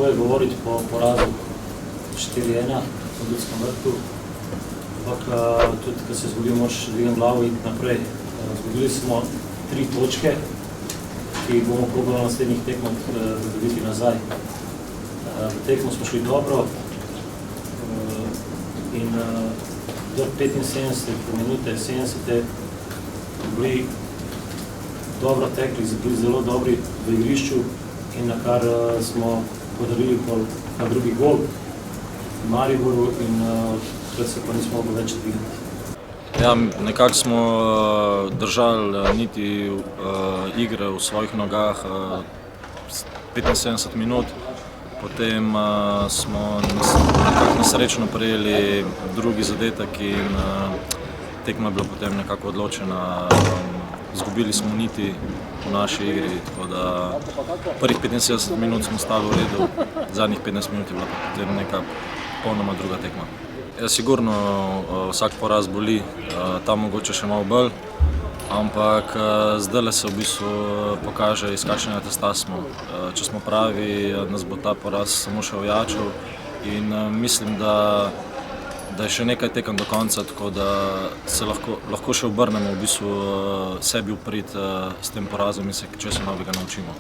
težko je govoriti po porazu 4:1 v Ljudskem vrtu, ampak tudi, ko se zgodi, moraš dvigniti glavo in iti naprej. Zgodili smo 3 točke, ki jih bomo probali na naslednjih tekmah dobiti nazaj. V tekmo smo šli dobro in do 75 minute, 70 bili dobro tekli, bili zelo dobri v igrišču in na kar smo podarili na drugi gol v Mariboru in takrat se pa nismo mogli več dvigniti. Ja, nekako smo držali niti igre v svojih nogah 75 minut, potem smo nekako nesrečno prejeli drugi zadetek in tekma je bila potem nekako odločena. Izgubili smo niti v naši igri, tako da prvih 75 minut smo stali v redu, zadnjih 15 minut je bila potem neka popolnoma druga tekma. Ja, sigurno vsak poraz boli, tam mogoče še malo bolj, ampak zdajle se v bistvu pokaže, iz kakšnega testa smo. Če smo pravi, nas bo ta poraz samo še ojačal in mislim, da je še nekaj tekem do konca, tako da se lahko še obrnemo v bistvu sebi v prid s tem porazom in se česa novega naučimo.